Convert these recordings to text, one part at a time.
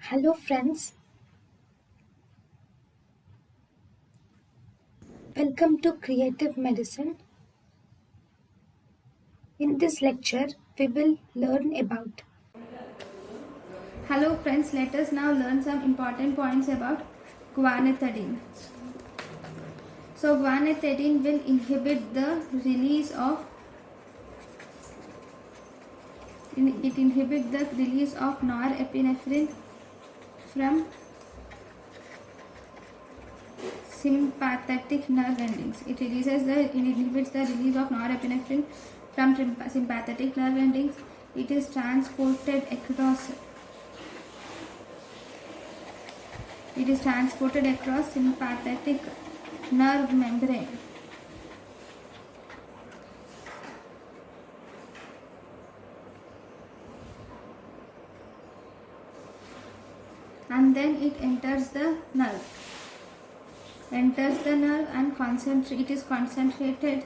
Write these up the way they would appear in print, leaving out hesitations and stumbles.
Hello friends, welcome to Creative Medicine. In this lecture, we will learn about. Hello friends, let us now learn some important points about guanethedine. So guanethedine will inhibit the release of norepinephrine from sympathetic nerve endings. It inhibits the release of norepinephrine from sympathetic nerve endings. It is transported across sympathetic nerve membrane. And then it enters the nerve. And it is concentrated.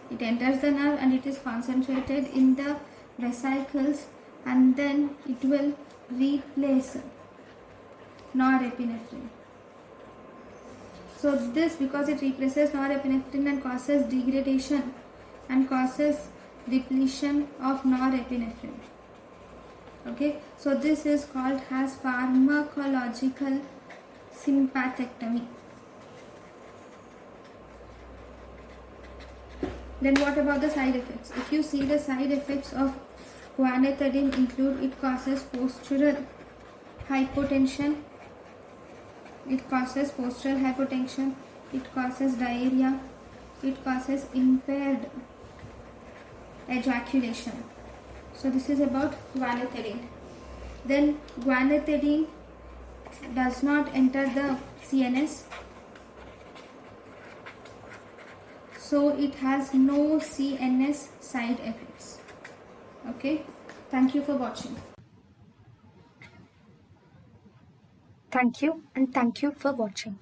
It enters the nerve and it is concentrated in the vesicles, and then it will replace norepinephrine. So this, because it replaces norepinephrine and causes degradation and causes depletion of norepinephrine. Okay, so this is called as pharmacological sympathectomy. Then what about the side effects? If you see, the side effects of guanethedine include: it causes postural hypotension, it causes diarrhea, it causes impaired ejaculation. So this is about guanethedine. Then guanethedine does not enter the CNS, so it has no CNS side effects. Okay, thank you for watching. Thank you and thank you for watching.